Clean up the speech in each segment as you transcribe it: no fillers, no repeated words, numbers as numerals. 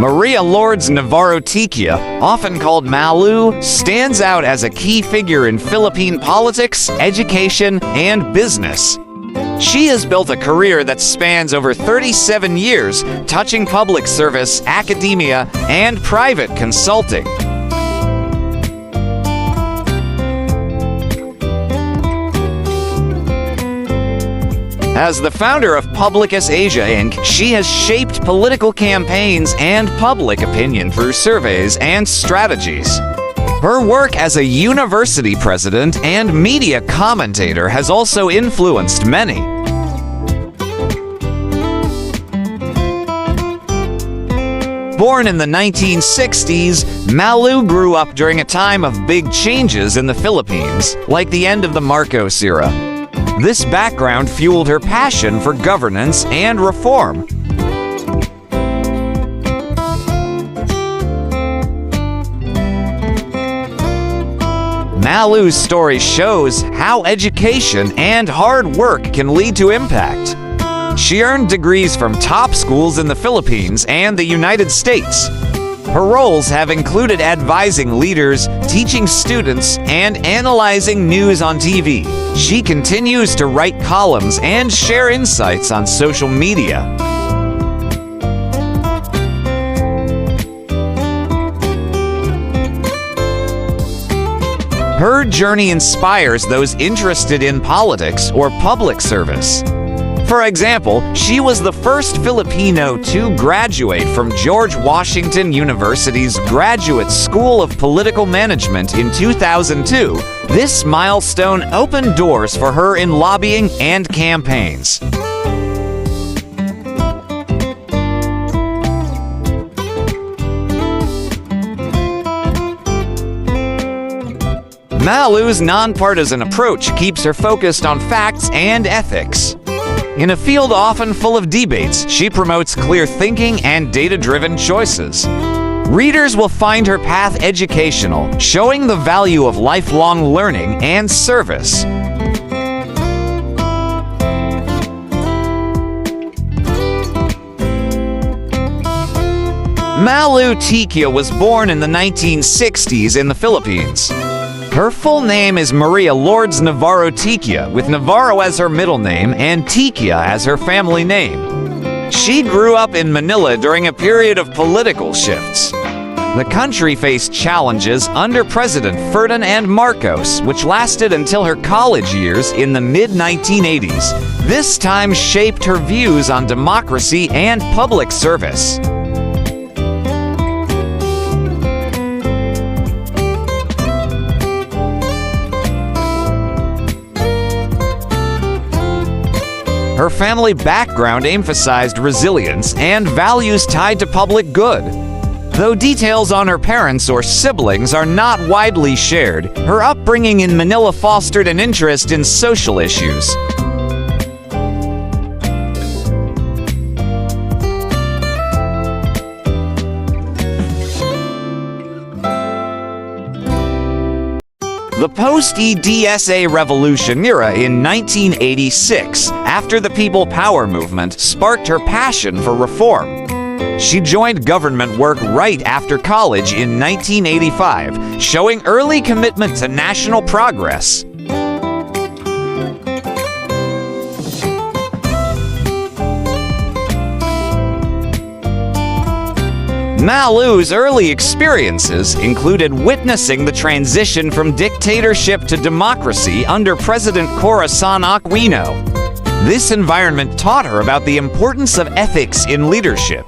Maria Lourdes Navarro Tiquia, often called Malou, stands out as a key figure in Philippine politics, education, and business. She has built a career that spans over 37 years, touching public service, academia, and private consulting. As the founder of PUBLiCUS Asia Inc., she has shaped political campaigns and public opinion through surveys and strategies. Her work as a university president and media commentator has also influenced many. Born in the 1960s, Malou grew up during a time of big changes in the Philippines, like the end of the Marcos era. This background fueled her passion for governance and reform. Malou's story shows how education and hard work can lead to impact. She earned degrees from top schools in the Philippines and the United States. Her roles have included advising leaders, teaching students, and analyzing news on TV. She continues to write columns and share insights on social media. Her journey inspires those interested in politics or public service. For example, she was the first Filipino to graduate from George Washington University's Graduate School of Political Management in 2002. This milestone opened doors for her in lobbying and campaigns. Malou's nonpartisan approach keeps her focused on facts and ethics. In a field often full of debates, she promotes clear thinking and data-driven choices. Readers will find her path educational, showing the value of lifelong learning and service. Malou Tiquia was born in the 1960s in the Philippines. Her full name is Maria Lourdes Navarro Tiquia, with Navarro as her middle name and Tiquia as her family name. She grew up in Manila during a period of political shifts. The country faced challenges under President Ferdinand Marcos, which lasted until her college years in the mid-1980s. This time shaped her views on democracy and public service. Her family background emphasized resilience and values tied to public good. Though details on her parents or siblings are not widely shared, her upbringing in Manila fostered an interest in social issues. The post-EDSA revolution era in 1986, after the People Power movement, sparked her passion for reform. She joined government work right after college in 1985, showing early commitment to national progress. Malou's early experiences included witnessing the transition from dictatorship to democracy under President Corazon Aquino. This environment taught her about the importance of ethics in leadership.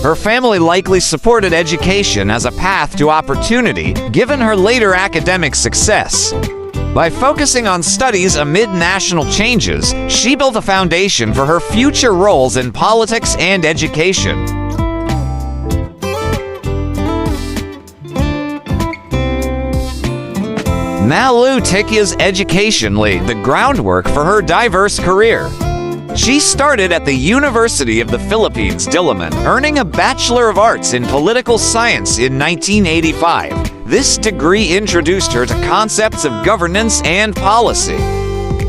Her family likely supported education as a path to opportunity, given her later academic success. By focusing on studies amid national changes, she built a foundation for her future roles in politics and education. Malou Tiquia's education laid the groundwork for her diverse career. She started at the University of the Philippines, Diliman, earning a Bachelor of Arts in Political Science in 1985. This degree introduced her to concepts of governance and policy.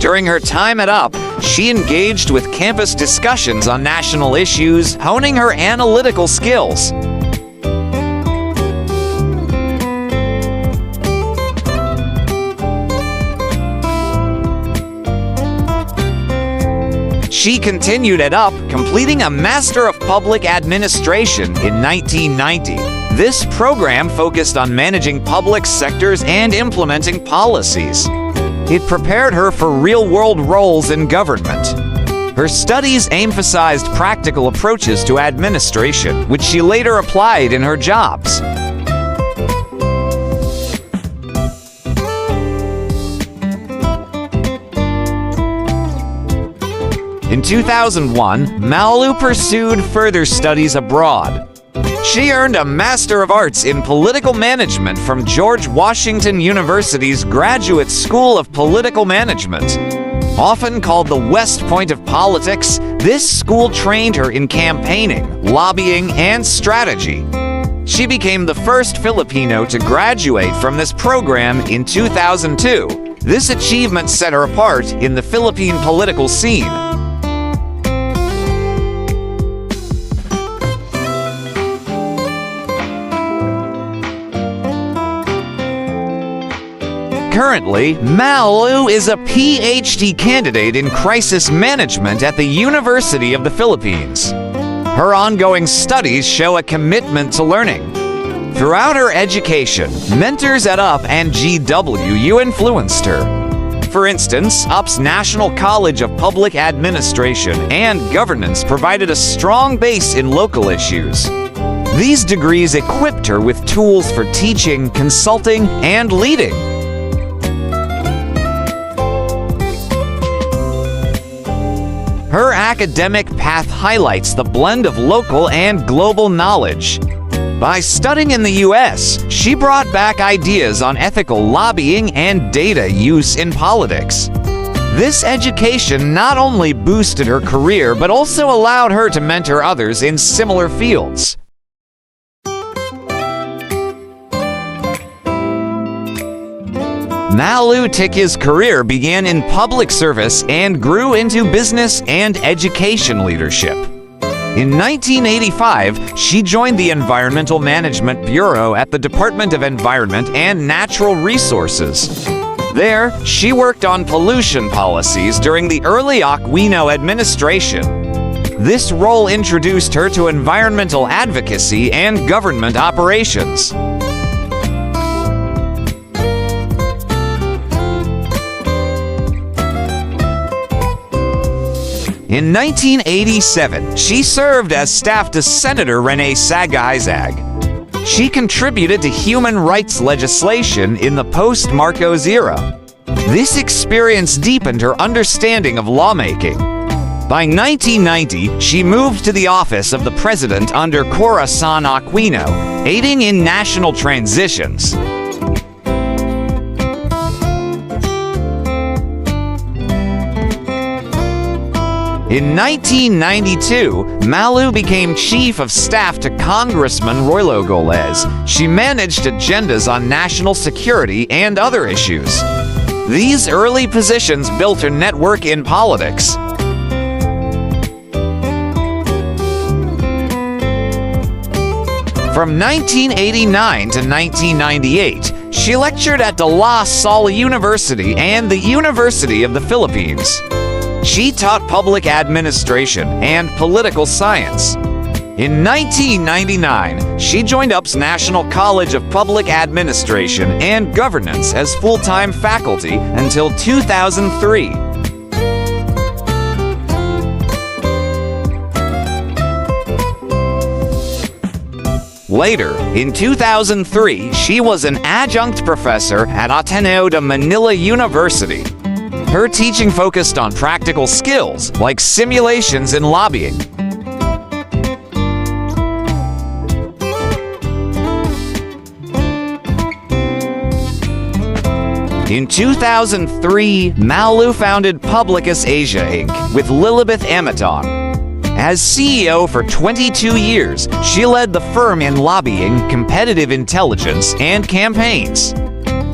During her time at UP, she engaged with campus discussions on national issues, honing her analytical skills. She continued it up, completing a Master of Public Administration in 1990. This program focused on managing public sectors and implementing policies. It prepared her for real-world roles in government. Her studies emphasized practical approaches to administration, which she later applied in her jobs. In 2001, Malou pursued further studies abroad. She earned a Master of Arts in Political Management from George Washington University's Graduate School of Political Management. Often called the West Point of politics, this school trained her in campaigning, lobbying, and strategy. She became the first Filipino to graduate from this program in 2002. This achievement set her apart in the Philippine political scene. Currently, Malou is a PhD candidate in crisis management at the University of the Philippines. Her ongoing studies show a commitment to learning. Throughout her education, mentors at UP and GWU influenced her. For instance, UP's National College of Public Administration and Governance provided a strong base in local issues. These degrees equipped her with tools for teaching, consulting, and leading. Her academic path highlights the blend of local and global knowledge. By studying in the US, she brought back ideas on ethical lobbying and data use in politics. This education not only boosted her career, but also allowed her to mentor others in similar fields. Malou Tiquia's career began in public service and grew into business and education leadership. In 1985, she joined the Environmental Management Bureau at the Department of Environment and Natural Resources. There, she worked on pollution policies during the early Aquino administration. This role introduced her to environmental advocacy and government operations. In 1987, she served as staff to Senator Rene Sagaizag. She contributed to human rights legislation in the post-Marcos era. This experience deepened her understanding of lawmaking. By 1990, she moved to the office of the president under Corazon Aquino, aiding in national transitions. In 1992, Malou became chief of staff to Congressman Roylo Golez. She managed agendas on national security and other issues. These early positions built her network in politics. From 1989 to 1998, she lectured at De La Salle University and the University of the Philippines. She taught public administration and political science. In 1999, she joined UP's National College of Public Administration and Governance as full-time faculty until 2003. Later, in 2003, she was an adjunct professor at Ateneo de Manila University. Her teaching focused on practical skills like simulations and lobbying. In 2003, Malou founded PUBLiCUS Asia Inc. with Lilibeth Amaton. As CEO for 22 years, she led the firm in lobbying, competitive intelligence, and campaigns.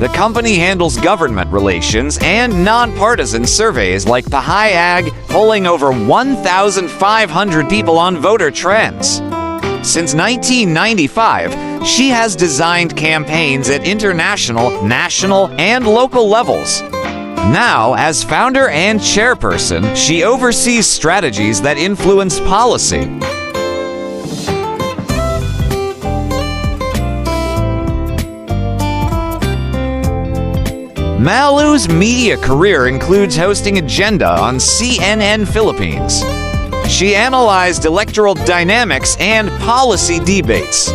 The company handles government relations and nonpartisan surveys like PAHayag, polling over 1,500 people on voter trends. Since 1995, she has designed campaigns at international, national, and local levels. Now, as founder and chairperson, she oversees strategies that influence policy. Malou's media career includes hosting Agenda on CNN Philippines. She analyzed electoral dynamics and policy debates.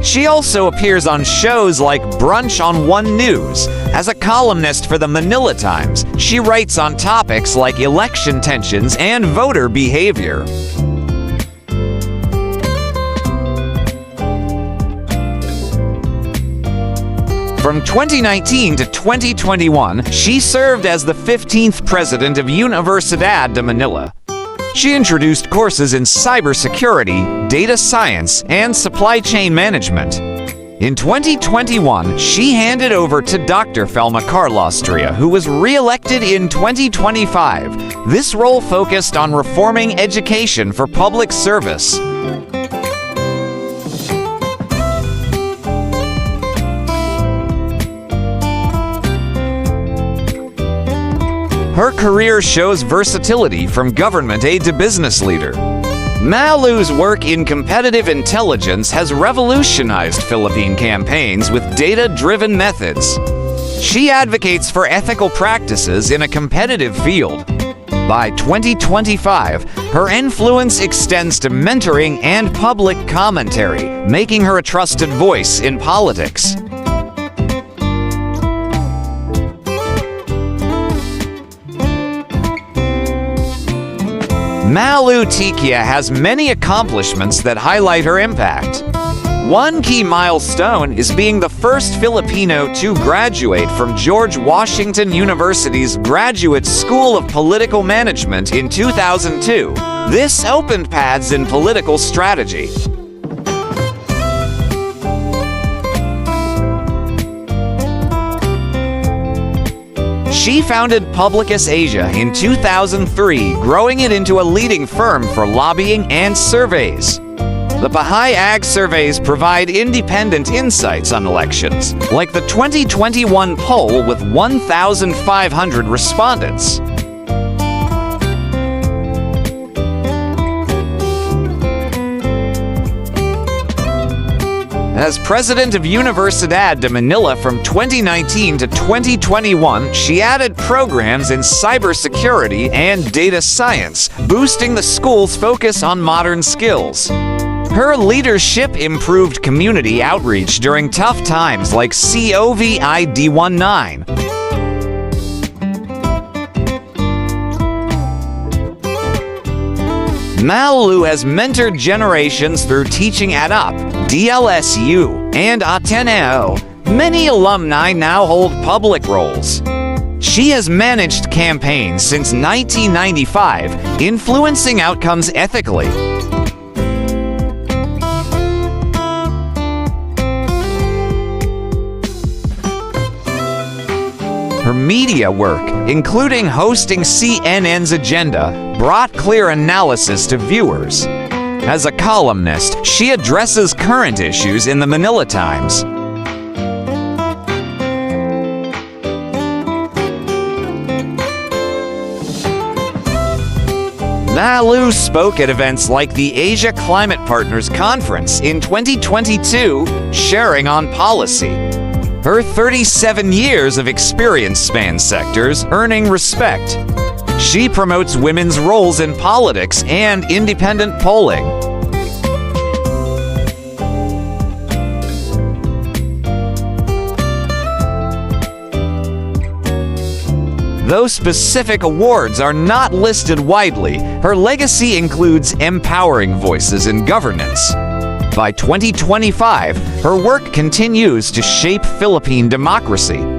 She also appears on shows like Brunch on One News. As a columnist for the Manila Times, she writes on topics like election tensions and voter behavior. From 2019 to 2021, she served as the 15th president of Universidad de Manila. She introduced courses in cybersecurity, data science, and supply chain management. In 2021, she handed over to Dr. Felma Carlostria, who was re-elected in 2025. This role focused on reforming education for public service. Her career shows versatility from government aide to business leader. Malou's work in competitive intelligence has revolutionized Philippine campaigns with data-driven methods. She advocates for ethical practices in a competitive field. By 2025, her influence extends to mentoring and public commentary, making her a trusted voice in politics. Malou Tiquia has many accomplishments that highlight her impact. One key milestone is being the first Filipino to graduate from George Washington University's Graduate School of Political Management in 2002. This opened paths in political strategy. She founded PUBLiCUS Asia in 2003, growing it into a leading firm for lobbying and surveys. The Baha'i Ag surveys provide independent insights on elections, like the 2021 poll with 1,500 respondents. As president of Universidad de Manila from 2019 to 2021, she added programs in cybersecurity and data science, boosting the school's focus on modern skills. Her leadership improved community outreach during tough times like COVID-19. Malou has mentored generations through teaching at UP, DLSU, and Ateneo. Many alumni now hold public roles. She has managed campaigns since 1995, influencing outcomes ethically. Her media work, including hosting CNN's Agenda, brought clear analysis to viewers. As a columnist, she addresses current issues in the Manila Times. Malou spoke at events like the Asia Climate Partners Conference in 2022, sharing on policy. Her 37 years of experience spans sectors, earning respect. She promotes women's roles in politics and independent polling. Though specific awards are not listed widely, her legacy includes empowering voices in governance. By 2025, her work continues to shape Philippine democracy.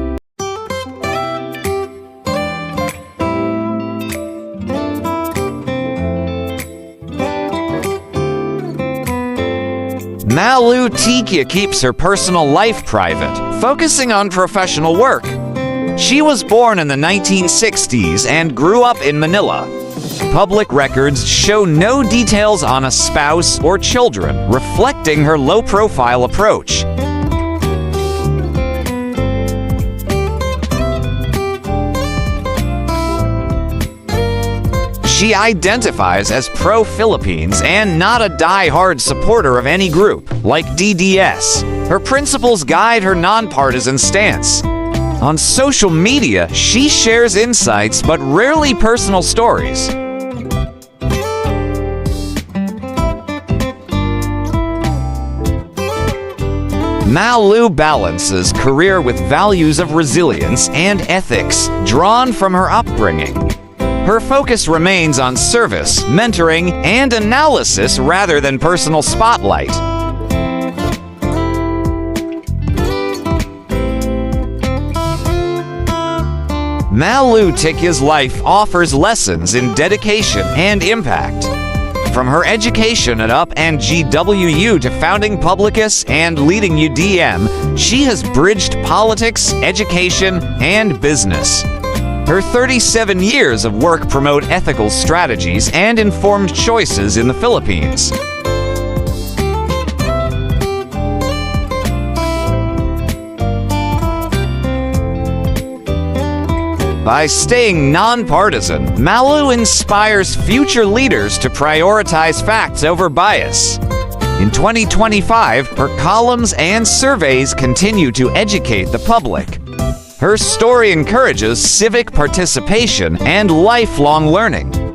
Malou Tiquia keeps her personal life private, focusing on professional work. She was born in the 1960s and grew up in Manila. Public records show no details on a spouse or children, reflecting her low-profile approach. She identifies as pro-Philippines and not a die-hard supporter of any group, like DDS. Her principles guide her nonpartisan stance. On social media, she shares insights but rarely personal stories. Malou balances career with values of resilience and ethics drawn from her upbringing. Her focus remains on service, mentoring, and analysis rather than personal spotlight. Malou Tiquia's life offers lessons in dedication and impact. From her education at UP and GWU to founding PUBLiCUS and leading UDM, she has bridged politics, education, and business. Her 37 years of work promote ethical strategies and informed choices in the Philippines. By staying nonpartisan, Malou inspires future leaders to prioritize facts over bias. In 2025, her columns and surveys continue to educate the public. Her story encourages civic participation and lifelong learning.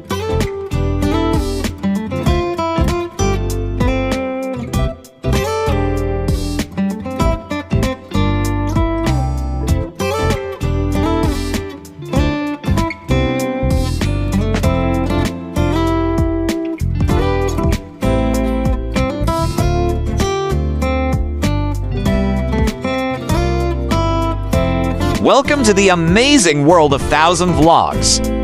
Welcome to the amazing world of 1,000 vlogs.